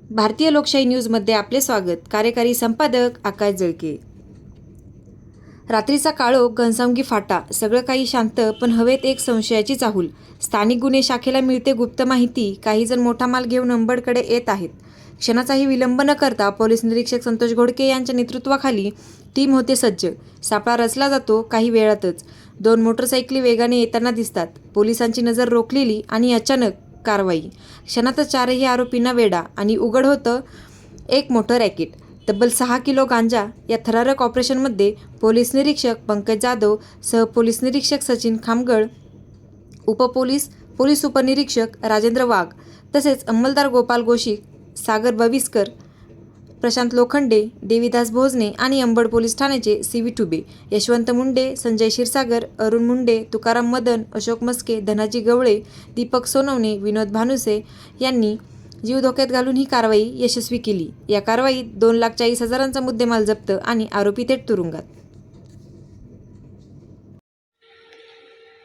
भारतीय लोकशाही न्यूजमध्ये आपले स्वागत. कार्यकारी संपादक आकाश जळके. रात्रीचा काळोख, घनसावंगी फाटा, सगळं काही शांत, पण हवेत एक संशयाची चाहूल. स्थानिक गुन्हे शाखेला मिळते गुप्त माहिती. काही जण मोठा माल घेऊन अंबडकडे येत आहेत. क्षणाचाही विलंब न करता पोलीस निरीक्षक संतोष घोडके यांच्या नेतृत्वाखाली टीम होते सज्ज. सापळा रचला जातो. काही वेळातच 2 मोटरसायकली वेगाने येताना दिसतात. पोलिसांची नजर रोखलेली आणि अचानक कारवाई. क्षणातच 4ही आरोपींना वेढा आणि उघड होतं एक मोठं रॅकेट. तब्बल 6 किलो गांजा. या थरारक ऑपरेशनमध्ये पोलीस निरीक्षक पंकज जाधव, सहपोलीस निरीक्षक सचिन खामगळ, पोलीस उपनिरीक्षक राजेंद्र वाघ तसेच अंमलदार गोपाल गोशिक, सागर बविस्कर, प्रशांत लोखंडे, देवीदास भोजने आणि अंबड पोलीस ठाण्याचे सी.व्ही. ठुबे, यशवंत मुंडे, संजय क्षीरसागर, अरुण मुंडे, तुकाराम मदन, अशोक मस्के, धनाजी गवळे, दीपक सोनवणे, विनोद भानुसे यांनी जीव धोक्यात घालून ही कारवाई यशस्वी केली. या कारवाईत 2,40,000चा मुद्देमाल जप्त आणि आरोपी थेट तुरुंगात.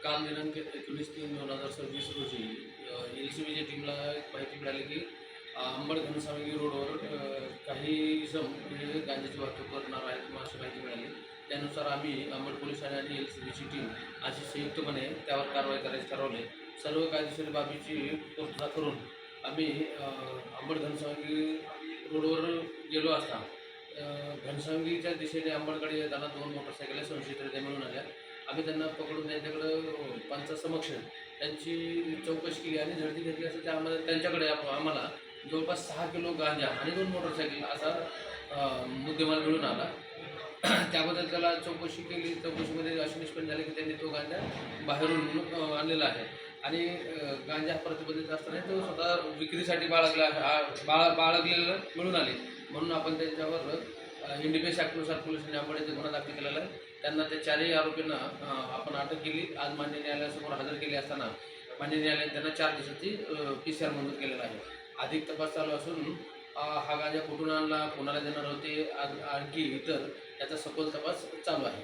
काल दिनांक 19/3/2026 रोजी LCBच्या टीमला एक माहिती मिळाली की अंबड घनसावंगी रोडवर काही जण गांजाची वाहतूक करणार आहेत किंवा अशी माहिती मिळाली. त्यानुसार आम्ही अंबड पोलीस ठाणे आणि LCBची टीम अशी संयुक्तपणे त्यावर कारवाई करायचे ठरवले. सर्व कायदेशीर बाबीची पूर्तता करून आम्ही अंबड घनसावंगी रोडवर गेलो असता घनसावंगीच्या दिशेने अंबडकडे येताना 2 मोटरसायकल संशयितरित्या मिळून आल्या. आम्ही त्यांना पकडून त्यांच्याकडं पंचासमक्ष त्यांची चौकशी केली आणि झडती घेतली असं त्यांच्याकडे आम्हाला जवळपास 6 किलो गांजा आणि 2 मोटरसायकल असा मुद्देमाल मिळून आला. त्याबद्दल त्याला चौकशी केली. चौकशीमध्ये असे निष्पन्न झाले की त्यांनी तो गांजा बाहेरून आणलेला आहे आणि गांजा प्रतिबंधित असताना तो स्वतः विक्रीसाठी बाळगलेलं मिळून आले. म्हणून आपण त्यांच्यावर इंडिपेस ॲक्टनुसार पोलिसांनी अंबड येथे गुन्हा दाखल केलेला आहे. त्यांना त्या 4ही आरोपींना आपण अटक केली. आज मान्य न्यायालयासमोर हजर केले असताना मान्य न्यायालयाने त्यांना 4 दिवसाची PCR मंजूर केलेला आहे. अधिक तपास चालू असून हा गांजा कुठून आणला, कोणाला देणार होते, आणखी इतर याचा सखोल तपास चालू आहे.